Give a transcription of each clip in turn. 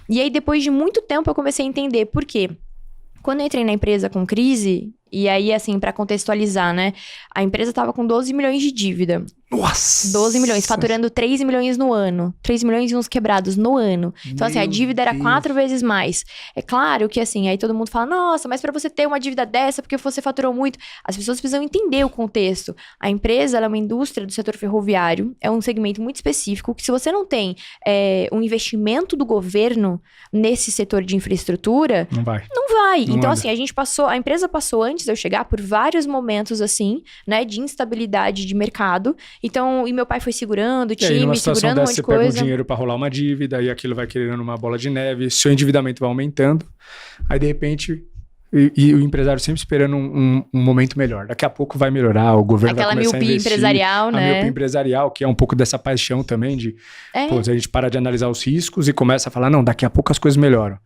E aí, depois de muito tempo, eu comecei a entender por quê. Quando eu entrei na empresa com crise, e aí, assim, pra contextualizar, né? A empresa tava com 12 milhões de dívida. Nossa! 12 milhões, faturando 3 milhões no ano. 3 milhões e uns quebrados no ano. Então, assim, a dívida era 4 vezes mais. É claro que, assim, aí todo mundo fala, nossa, mas pra você ter uma dívida dessa, porque você faturou muito. As pessoas precisam entender o contexto. A empresa, ela é uma indústria do setor ferroviário, é um segmento muito específico, que se você não tem um investimento do governo nesse setor de infraestrutura... Não vai. Não vai. Não Então, anda. assim, a empresa passou, antes de eu chegar, por vários momentos, assim, né, de instabilidade de mercado. Então, e meu pai foi segurando o E aí, numa time, situação segurando um dessa, monte você de pega o coisa. dinheiro pra rolar uma dívida, e aquilo vai criando uma bola de neve, seu endividamento vai aumentando, aí de repente, e o empresário sempre esperando um momento melhor. Daqui a pouco vai melhorar, o governo Aquela vai começar a miopia investir. empresarial, A né? miopia empresarial, que é um pouco dessa paixão também de, É. pô, a gente para de analisar os riscos e começa a falar, não, daqui a pouco as coisas melhoram.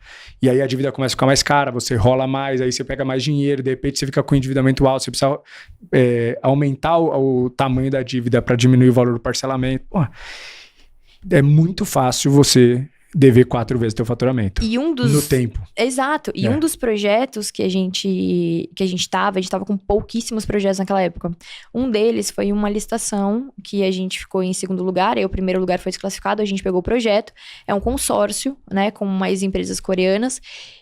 E aí a dívida começa a ficar mais cara, você rola mais, aí você pega mais dinheiro, de repente você fica com endividamento alto, você precisa aumentar o tamanho da dívida para diminuir o valor do parcelamento. Pô, é muito fácil você dever 4 vezes teu faturamento. E um dos... No tempo. Exato. E um dos projetos que a gente tava com pouquíssimos projetos naquela época. Um deles foi uma licitação que a gente ficou em segundo lugar, aí o primeiro lugar foi desclassificado, a gente pegou o projeto. É um consórcio, né, com mais empresas coreanas.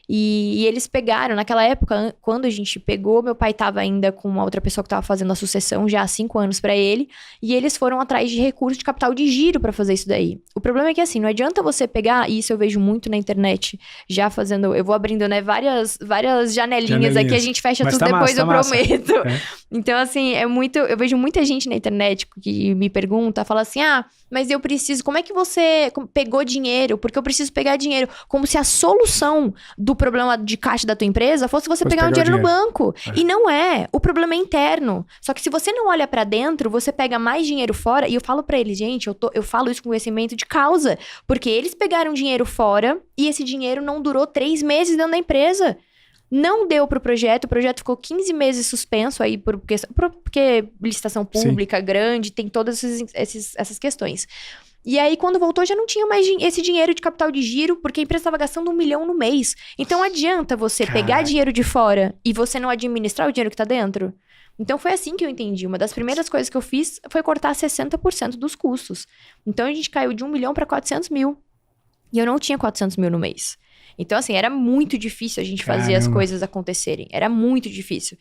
E eles pegaram, naquela época, quando a gente pegou, meu pai tava ainda com uma outra pessoa que tava fazendo a sucessão já há 5 anos pra ele, e eles foram atrás de recursos de capital de giro pra fazer isso daí. O problema é que, assim, não adianta você pegar, e isso eu vejo muito na internet, já fazendo, eu vou abrindo, né, várias janelinhas aqui, a gente fecha Mas tudo tá depois, massa, eu prometo. É. Então, assim, eu vejo muita gente na internet que me pergunta, fala assim, mas eu preciso, como é que você pegou dinheiro? Porque eu preciso pegar dinheiro. Como se a solução do problema de caixa da tua empresa fosse você pegar um dinheiro no banco. E não é. O problema é interno. Só que se você não olha pra dentro, você pega mais dinheiro fora. E eu falo pra eles, gente, eu falo isso com conhecimento de causa. Porque eles pegaram dinheiro fora e esse dinheiro não durou 3 meses dentro da empresa. Não deu pro projeto, o projeto ficou 15 meses suspenso aí, porque licitação pública grande, tem todas essas questões. E aí, quando voltou, já não tinha mais esse dinheiro de capital de giro, porque a empresa estava gastando 1 milhão no mês. Então, adianta você pegar dinheiro de fora e você não administrar o dinheiro que tá dentro? Então, foi assim que eu entendi. Uma das primeiras coisas que eu fiz foi cortar 60% dos custos. Então, a gente caiu de 1 milhão para 400 mil. E eu não tinha 400 mil no mês. Então, assim, era muito difícil a gente fazer as coisas acontecerem. Era muito difícil.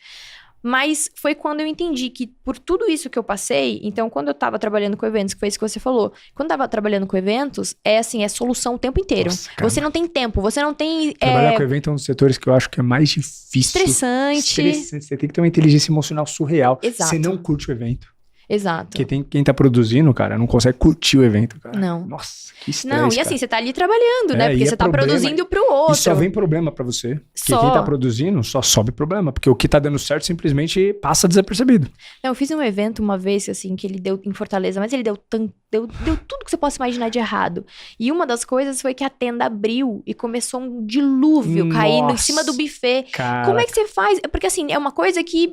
Mas foi quando eu entendi que por tudo isso que eu passei... Então, quando eu tava trabalhando com eventos, que foi isso que você falou. Quando eu tava trabalhando com eventos, é solução o tempo inteiro. Nossa, você não tem tempo, você não tem... Trabalhar com evento é um dos setores que eu acho que é mais difícil. Estressante. Você tem que ter uma inteligência emocional surreal. Exato. Você não curte o evento. Exato. Porque quem tá produzindo, cara, não consegue curtir o evento, cara. Não. Nossa, que estresse, Não, e assim, você tá ali trabalhando, né? Porque você tá produzindo pro outro. E só vem problema pra você. Porque quem tá produzindo só sobe problema. Porque o que tá dando certo simplesmente passa desapercebido. Não, eu fiz um evento uma vez, assim, que ele deu em Fortaleza, mas ele deu tudo que você possa imaginar de errado. E uma das coisas foi que a tenda abriu e começou um dilúvio caindo em cima do buffet. Cara. Como é que você faz? Porque assim, é uma coisa que...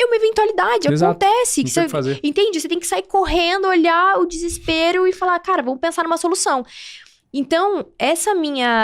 É uma eventualidade, Exato. acontece. Não tem o que fazer. Entende? Você tem que sair correndo, olhar o desespero e falar, cara, vamos pensar numa solução. Então,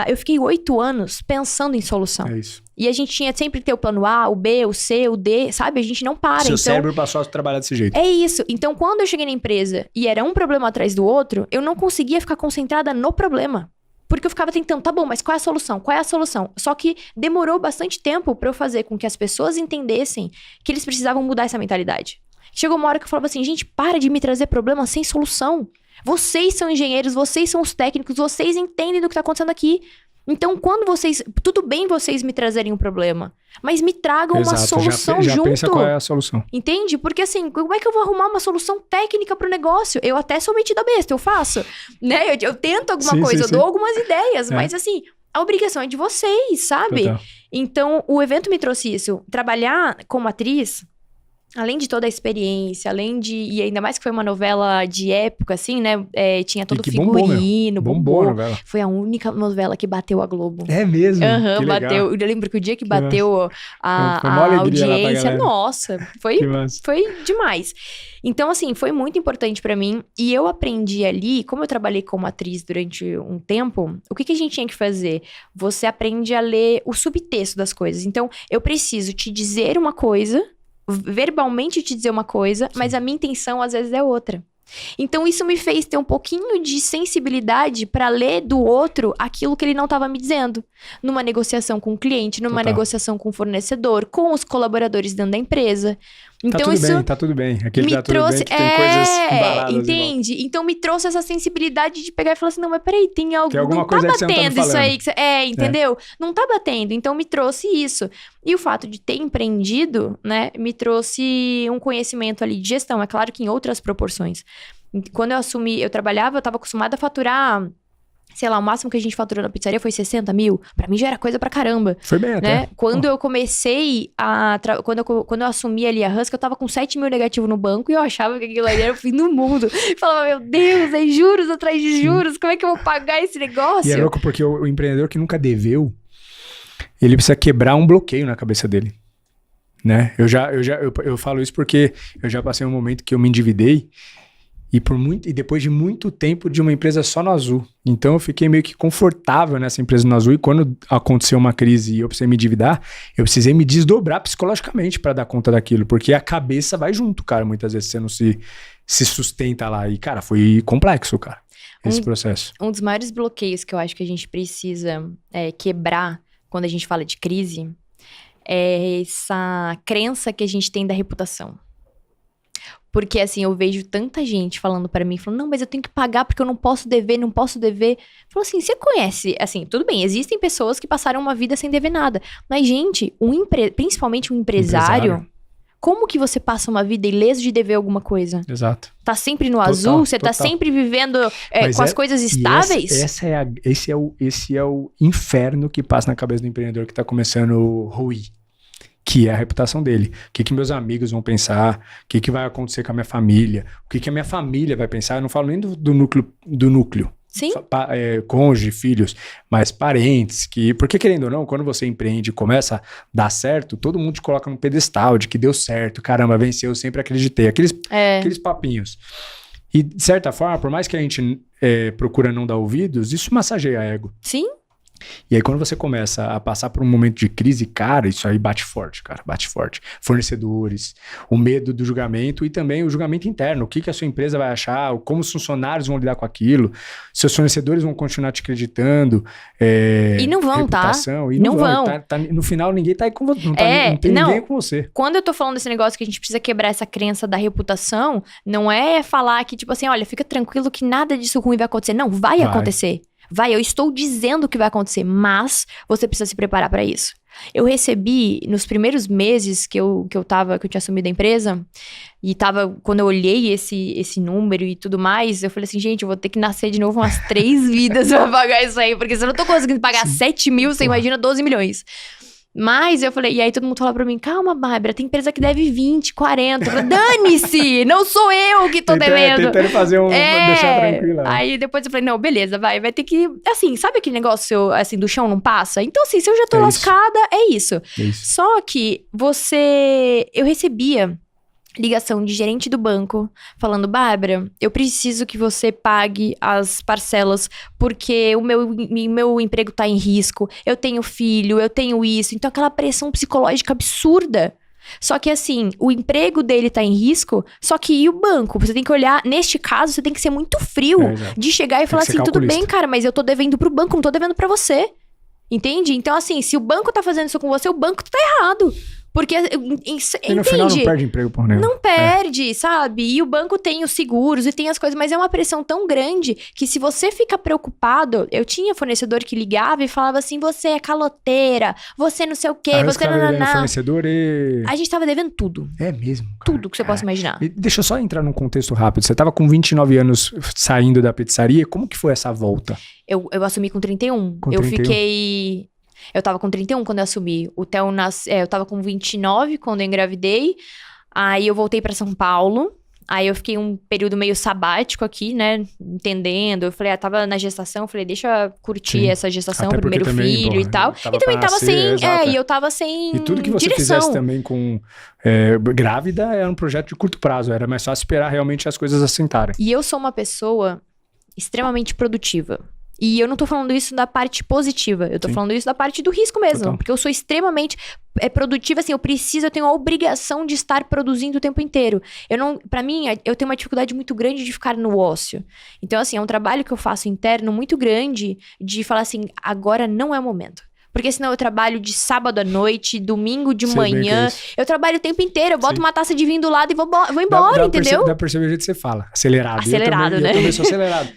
eu fiquei 8 anos pensando em solução. É isso. E a gente tinha sempre que ter o plano A, o B, o C, o D, sabe? A gente não para. Seu cérebro passou a trabalhar desse jeito. É isso. Então, quando eu cheguei na empresa e era um problema atrás do outro, eu não conseguia ficar concentrada no problema. Porque eu ficava tentando, tá bom, mas qual é a solução? Qual é a solução? Só que demorou bastante tempo pra eu fazer com que as pessoas entendessem que eles precisavam mudar essa mentalidade. Chegou uma hora que eu falava assim, gente, para de me trazer problema sem solução. Vocês são engenheiros, vocês são os técnicos, vocês entendem do que tá acontecendo aqui. Então, tudo bem vocês me trazerem um problema, mas me tragam uma solução já junto. Pensa qual é a solução. Entende? Porque assim, como é que eu vou arrumar uma solução técnica pro negócio? Eu até sou metida besta, eu faço, né? Eu tento alguma coisa, eu dou algumas ideias, mas assim, a obrigação é de vocês, sabe? Total. Então, o evento me trouxe isso. Trabalhar como atriz além de toda a experiência, e ainda mais que foi uma novela de época, assim, né? Tinha todo o figurino, bombou a novela. Foi a única novela que bateu a Globo. É mesmo? Aham, bateu. Eu lembro que o dia que bateu a audiência, nossa, foi demais. Então, assim, foi muito importante pra mim. E eu aprendi ali, como eu trabalhei como atriz durante um tempo, o que a gente tinha que fazer? Você aprende a ler o subtexto das coisas. Então, eu preciso te dizer uma coisa, verbalmente te dizer uma coisa, mas a minha intenção às vezes é outra. Então isso me fez ter um pouquinho de sensibilidade para ler do outro aquilo que ele não estava me dizendo. Numa negociação com o cliente, numa negociação com o fornecedor, com os colaboradores dentro da empresa. Então tá tudo bem. Aquele me tá tudo trouxe, bem que tem coisas embaradas. Entende? Então me trouxe essa sensibilidade de pegar e falar assim, não, mas peraí, tem algo, alguma não coisa tá que você não tá me batendo isso falando. aí. Entendeu? Não tá batendo, então me trouxe isso. E o fato de ter empreendido, né, me trouxe um conhecimento ali de gestão. É claro que em outras proporções. Quando eu assumi, eu tava acostumada a faturar... Sei lá, o máximo que a gente faturou na pizzaria foi 60 mil. Pra mim já era coisa pra caramba. Foi bem até. Né? Quando eu comecei quando eu assumi ali a Husky, eu tava com 7 mil negativo no banco e eu achava que aquilo ali era o fim do mundo. Eu falava, meu Deus, é juros atrás de juros. Como é que eu vou pagar esse negócio? E é louco porque o empreendedor que nunca deveu, ele precisa quebrar um bloqueio na cabeça dele. Né? Eu falo isso porque eu já passei um momento que eu me endividei e depois de muito tempo de uma empresa só no azul. Então eu fiquei meio que confortável nessa empresa no azul e quando aconteceu uma crise e eu precisei me endividar, eu precisei me desdobrar psicologicamente para dar conta daquilo, porque a cabeça vai junto, cara, muitas vezes você não se sustenta lá. E, cara, foi complexo, cara, esse processo. Um dos maiores bloqueios que eu acho que a gente precisa quebrar quando a gente fala de crise é essa crença que a gente tem da reputação. Porque, assim, eu vejo tanta gente falando pra mim, falando, não, mas eu tenho que pagar porque eu não posso dever. Falou assim, você conhece, assim, tudo bem, existem pessoas que passaram uma vida sem dever nada. Mas, gente, principalmente um empresário, como que você passa uma vida ileso de dever alguma coisa? Exato. Tá sempre no azul? Você tá sempre vivendo com as coisas estáveis? Esse é o inferno que passa na cabeça do empreendedor que tá começando a ruir. Que é a reputação dele. O que meus amigos vão pensar, o que vai acontecer com a minha família, o que a minha família vai pensar. Eu não falo nem do núcleo. Sim. Cônjuge, filhos, mas parentes. Porque querendo ou não, quando você empreende e começa a dar certo, todo mundo te coloca num pedestal de que deu certo, caramba, venceu, eu sempre acreditei. Aqueles papinhos. E de certa forma, por mais que a gente procura não dar ouvidos, isso massageia ego. Sim. E aí quando você começa a passar por um momento de crise, cara, isso aí bate forte, cara, bate forte. Fornecedores, o medo do julgamento e também o julgamento interno. O que a sua empresa vai achar, como os funcionários vão lidar com aquilo, seus fornecedores vão continuar te acreditando. E não vão, reputação, tá? E não vão. No final, ninguém tá aí com você. Não tem ninguém com você. Quando eu tô falando desse negócio que a gente precisa quebrar essa crença da reputação, não é falar que, tipo assim, olha, fica tranquilo que nada disso ruim vai acontecer. Não, vai acontecer. Eu estou dizendo que vai acontecer, mas você precisa se preparar para isso. Eu recebi, nos primeiros meses que eu tinha assumido a empresa, e quando eu olhei esse número e tudo mais, eu falei assim, gente, eu vou ter que nascer de novo umas 3 vidas pra pagar isso aí, porque se eu não tô conseguindo pagar 7 mil, você imagina 12 milhões. Mas eu falei, e aí todo mundo fala pra mim, calma, Bárbara, tem empresa que deve 20, 40. Dane-se! Não sou eu que tô devendo. Tentando fazer deixar tranquila. Aí depois eu falei, não, beleza, vai ter que... Assim, sabe aquele negócio, assim, do chão não passa? Então, assim, se eu já tô lascada, é isso. Só que eu recebia ligação de gerente do banco falando, Bárbara, eu preciso que você pague as parcelas porque o meu emprego tá em risco, eu tenho filho, eu tenho isso. Então aquela pressão psicológica absurda. Só que assim, o emprego dele tá em risco, só que e o banco? Você tem que olhar, neste caso, você tem que ser muito frio de chegar e falar assim, tudo bem, cara, mas eu tô devendo pro banco, não tô devendo pra você. Entende? Então assim, se o banco tá fazendo isso com você, o banco tá errado. Porque, e no final não perde emprego por nenhum. Não perde, sabe? E o banco tem os seguros e tem as coisas, mas é uma pressão tão grande que se você fica preocupado... Eu tinha fornecedor que ligava e falava assim, você é caloteira, você não sei o quê, você... fornecedor e... A gente tava devendo tudo. É mesmo? Cara, tudo que você possa imaginar. E deixa eu só entrar num contexto rápido. Você tava com 29 anos saindo da pizzaria, como que foi essa volta? Eu assumi com 31. Eu tava com 31 quando eu assumi. O Theo eu tava com 29 quando eu engravidei. Aí eu voltei pra São Paulo. Aí eu fiquei um período meio sabático aqui, né? Entendendo. Eu falei, tava na gestação. Eu falei, deixa eu curtir essa gestação, Até primeiro também, filho e tal. E também tava sem... e eu tava sem E tudo que você direção. fizesse também com grávida era um projeto de curto prazo. Era mais fácil esperar realmente as coisas assentarem. E eu sou uma pessoa extremamente produtiva. E eu não tô falando isso da parte positiva, eu tô falando isso da parte do risco mesmo. Total. Porque eu sou extremamente produtiva, assim, eu tenho a obrigação de estar produzindo o tempo inteiro. Pra mim, eu tenho uma dificuldade muito grande de ficar no ócio. Então, assim, é um trabalho que eu faço interno muito grande de falar assim, agora não é o momento. Porque senão eu trabalho de sábado à noite, domingo de manhã. Eu trabalho o tempo inteiro. Eu boto uma taça de vinho do lado e vou embora, entendeu? Dá pra perceber o jeito que você fala. Acelerado. Acelerado, né? Eu também sou acelerado.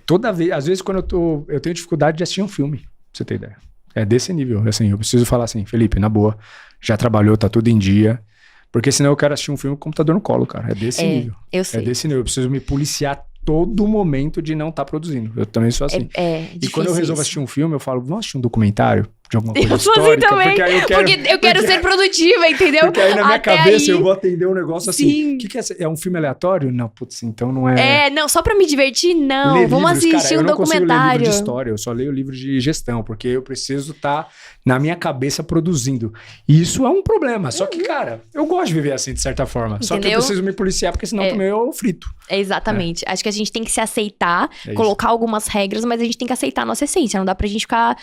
Toda vez, às vezes quando eu tenho dificuldade de assistir um filme, pra você ter ideia. É desse nível. Assim, eu preciso falar assim, Felipe, na boa, já trabalhou, tá tudo em dia. Porque senão eu quero assistir um filme com o computador no colo, cara. É desse nível. Eu sei. É desse nível. Eu preciso me policiar todo momento de não estar produzindo. Eu também sou assim. E quando eu resolvo assistir um filme, eu falo, vamos assistir um documentário de alguma coisa eu sou histórica? assim também, porque eu quero ser produtiva, entendeu? Porque aí na minha Até cabeça aí... eu vou atender um negócio assim. Sim. O que é? É um filme aleatório? Não, putz, então não é... não, só pra me divertir, não. Ler Vamos livros, assistir cara, um documentário. Eu não consigo ler livro de história, eu só leio livro de gestão, porque eu preciso estar na minha cabeça produzindo. E isso é um problema. Só que, cara, eu gosto de viver assim, de certa forma. Entendeu? Só que eu preciso me policiar, porque senão também eu frito. Exatamente. Acho que a gente tem que se aceitar, colocar algumas regras, mas a gente tem que aceitar a nossa essência. Não dá pra gente ficar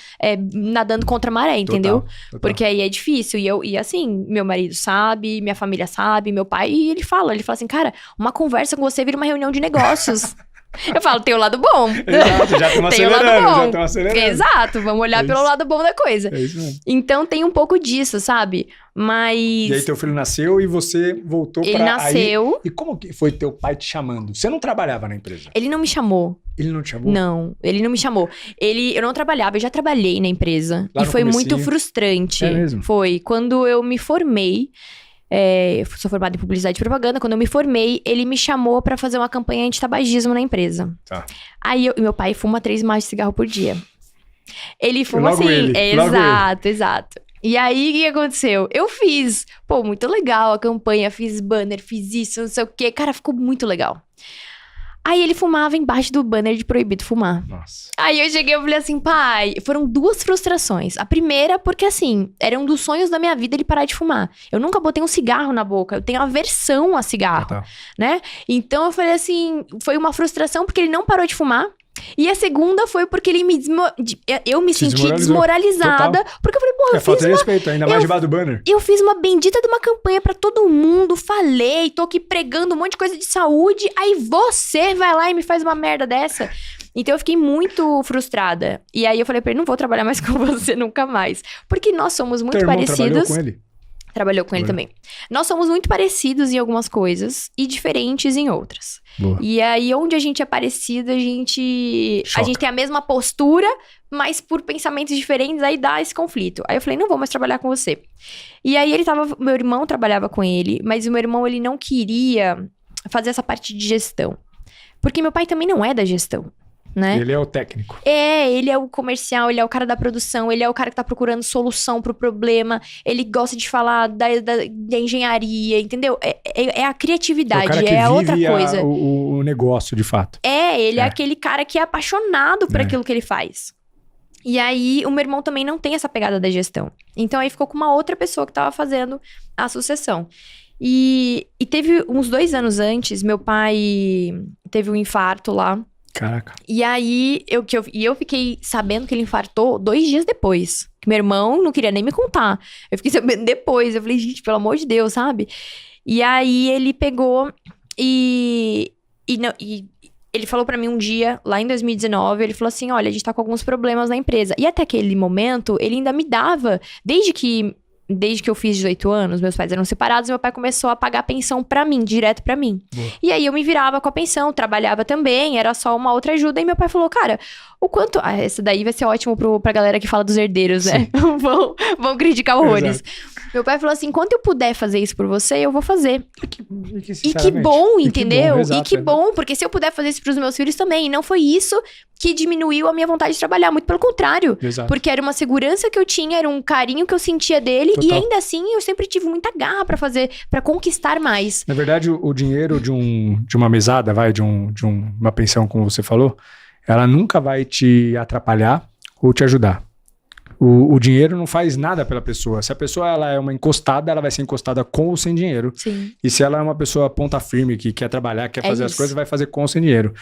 nadando contra a maré, entendeu? Total. Porque aí é difícil. E assim, meu marido sabe, minha família sabe, meu pai, e ele fala assim, cara, uma conversa com você vira uma reunião de negócios. Eu falo, tem o lado bom. Exato, já estamos acelerando. Exato, vamos olhar pelo lado bom da coisa. É isso mesmo. Então tem um pouco disso, sabe? Mas... E aí teu filho nasceu e você voltou pra... Ele nasceu... E como que foi teu pai te chamando? Você não trabalhava na empresa? Ele não me chamou. Ele não te chamou? Não, ele não me chamou. Eu não trabalhava, eu já trabalhei na empresa. E foi muito frustrante. É mesmo? Foi. Quando eu me formei... eu sou formada em publicidade e propaganda. Quando eu me formei, ele me chamou pra fazer uma campanha anti-tabagismo na empresa. Tá. Aí meu pai fuma 3 maços de cigarro por dia. Ele fuma logo assim. Ele. Exato. E aí, o que aconteceu? Eu fiz. Pô, muito legal a campanha. Fiz banner, fiz isso, não sei o quê. Cara, ficou muito legal. Aí ele fumava embaixo do banner de proibido fumar. Nossa. Aí eu cheguei e falei assim, pai, foram 2 frustrações. A primeira, porque assim, era um dos sonhos da minha vida ele parar de fumar. Eu nunca botei um cigarro na boca, eu tenho aversão a cigarro, né? Então eu falei assim, foi uma frustração porque ele não parou de fumar. E a segunda foi porque ele eu me senti desmoralizada. Total. Porque eu falei, porra, eu fiz falta de respeito, ainda mais debaixo do banner. Eu fiz uma bendita de uma campanha pra todo mundo, falei, tô aqui pregando um monte de coisa de saúde, aí você vai lá e me faz uma merda dessa. Então eu fiquei muito frustrada. E aí eu falei pra ele, não vou trabalhar mais com você nunca mais. Porque nós somos muito parecidos. Trabalhou com ele? Trabalhou com ele também. Nós somos muito parecidos em algumas coisas e diferentes em outras. Boa. E aí, onde a gente é parecido, a gente tem a mesma postura, mas por pensamentos diferentes, aí dá esse conflito. Aí eu falei, não vou mais trabalhar com você. E aí meu irmão trabalhava com ele, mas o meu irmão, ele não queria fazer essa parte de gestão. Porque meu pai também não é da gestão. Né? Ele é o técnico. Ele é o comercial, ele é o cara da produção, ele é o cara que tá procurando solução pro problema, ele gosta de falar da engenharia, entendeu? É a criatividade, o cara que é outra vive coisa. O negócio, de fato. Ele é aquele cara que é apaixonado por aquilo que ele faz. E aí, o meu irmão também não tem essa pegada da gestão. Então, aí ficou com uma outra pessoa que tava fazendo a sucessão. E teve uns 2 anos antes, meu pai teve um infarto lá. Caraca. E aí, eu fiquei sabendo que ele infartou 2 dias depois. Que meu irmão não queria nem me contar. Eu fiquei sabendo depois. Eu falei, gente, pelo amor de Deus, sabe? E aí, ele pegou e ele falou pra mim um dia, lá em 2019, ele falou assim, olha, a gente tá com alguns problemas na empresa. E até aquele momento, ele ainda me dava, desde que eu fiz 18 anos, meus pais eram separados, meu pai começou a pagar pensão pra mim, direto pra mim. Boa. E aí eu me virava com a pensão, trabalhava também, era só uma outra ajuda. E meu pai falou, cara, o quanto... essa daí vai ser ótimo pra galera que fala dos herdeiros, né? vão criticar horrores. Exato. Meu pai falou assim, enquanto eu puder fazer isso por você, eu vou fazer. E que bom, entendeu? E que bom, porque se eu puder fazer isso pros meus filhos também. E não foi isso que diminuiu a minha vontade de trabalhar, muito pelo contrário. Exato. Porque era uma segurança que eu tinha, era um carinho que eu sentia dele E ainda assim, eu sempre tive muita garra pra fazer, pra conquistar mais. Na verdade, o dinheiro de uma mesada, de uma pensão, como você falou, ela nunca vai te atrapalhar ou te ajudar. O dinheiro não faz nada pela pessoa. Se a pessoa ela é uma encostada, ela vai ser encostada com ou sem dinheiro. Sim. E se ela é uma pessoa ponta firme, que quer trabalhar, quer fazer as coisas, vai fazer com ou sem dinheiro.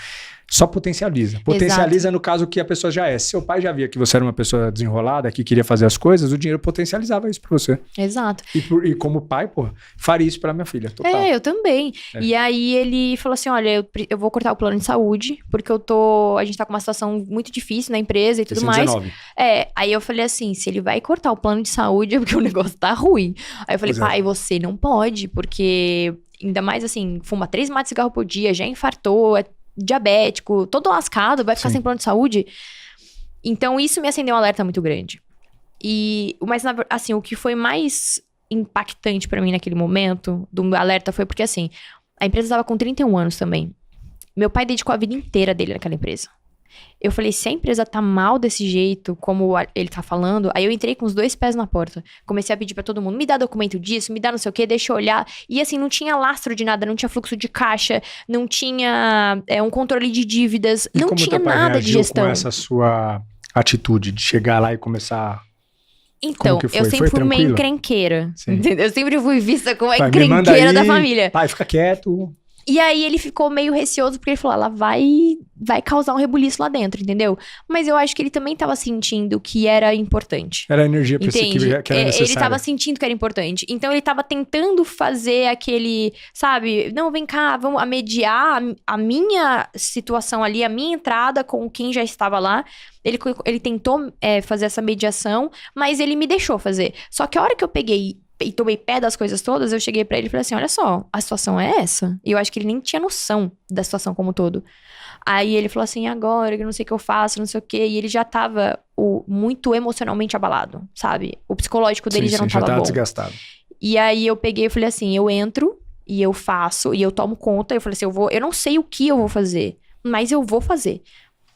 Só potencializa. Potencializa no caso que a pessoa já é. Se seu pai já via que você era uma pessoa desenrolada, que queria fazer as coisas, o dinheiro potencializava isso pra você. Exato. E como pai, pô, faria isso pela minha filha. Total. Eu também. E aí ele falou assim, olha, eu vou cortar o plano de saúde, porque a gente tá com uma situação muito difícil na empresa e tudo mais. Aí eu falei assim, se ele vai cortar o plano de saúde é porque o negócio tá ruim. Aí eu falei, pai, você não pode, porque ainda mais assim, fuma 3 maços de cigarro por dia, já infartou, é diabético, todo lascado, vai ficar sem plano de saúde. Então isso me acendeu um alerta muito grande. Mas assim, o que foi mais impactante pra mim naquele momento do alerta foi porque assim, a empresa estava com 31 anos também. Meu pai dedicou a vida inteira dele naquela empresa. Eu falei, se a empresa tá mal desse jeito, como ele tá falando, aí eu entrei com os 2 pés na porta. Comecei a pedir pra todo mundo, me dá documento disso, me dá não sei o quê, deixa eu olhar. E assim, não tinha lastro de nada, não tinha fluxo de caixa, não tinha um controle de dívidas, não tinha nada de gestão. Com essa sua atitude de chegar lá e começar... Então, eu sempre fui meio encrenqueira, entendeu? Eu sempre fui vista como a encrenqueira da família. Pai, fica quieto... E aí ele ficou meio receoso, porque ele falou, ela vai causar um rebuliço lá dentro, entendeu? Mas eu acho que ele também tava sentindo que era importante. Era a energia que era necessária. Ele tava sentindo que era importante. Então ele tava tentando fazer aquele, sabe? Não, vem cá, vamos mediar a minha situação ali, a minha entrada com quem já estava lá. Ele tentou fazer essa mediação, mas ele me deixou fazer. Só que a hora que eu peguei e tomei pé das coisas todas, eu cheguei pra ele e falei assim, olha só, a situação é essa. E eu acho que ele nem tinha noção da situação como um todo. Aí ele falou assim, agora, que não sei o que eu faço, não sei o quê. E ele já tava muito emocionalmente abalado, sabe? O psicológico dele já não tava bom. Desgastado. E aí eu peguei e falei assim, eu entro e eu faço, e eu tomo conta. Eu falei assim, eu não sei o que eu vou fazer, mas eu vou fazer.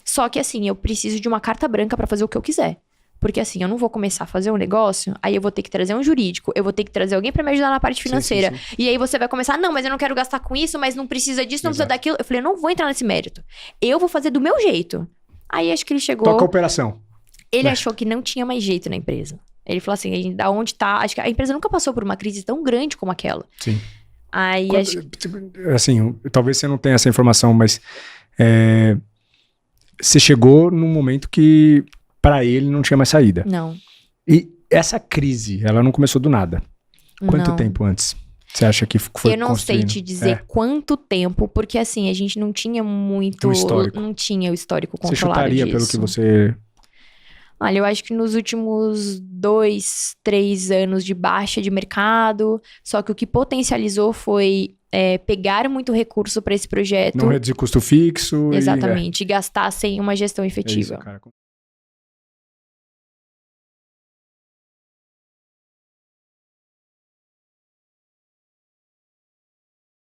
Só que assim, eu preciso de uma carta branca pra fazer o que eu quiser. Porque assim, eu não vou começar a fazer um negócio, aí eu vou ter que trazer um jurídico, eu vou ter que trazer alguém pra me ajudar na parte financeira. Sim. E aí você vai começar, não, mas eu não quero gastar com isso, mas não precisa disso, não precisa daquilo. Eu falei, eu não vou entrar nesse mérito. Eu vou fazer do meu jeito. Aí acho que ele chegou... Toca a operação. Ele achou que não tinha mais jeito na empresa. Ele falou assim, da onde tá... Acho que a empresa nunca passou por uma crise tão grande como aquela. Sim. Aí assim, talvez você não tenha essa informação, mas... você chegou num momento que... Pra ele não tinha mais saída. Não. E essa crise, ela não começou do nada. Quanto tempo antes você acha que foi Eu não sei te dizer quanto tempo, porque assim, a gente não tinha muito... Não tinha o histórico controlado. Você chutaria disso. Pelo que você... Olha, eu acho que nos últimos 2, 3 anos de baixa de mercado, só que o que potencializou foi pegar muito recurso para esse projeto. Não reduzir custo fixo. Exatamente, e gastar sem uma gestão efetiva. É isso, cara.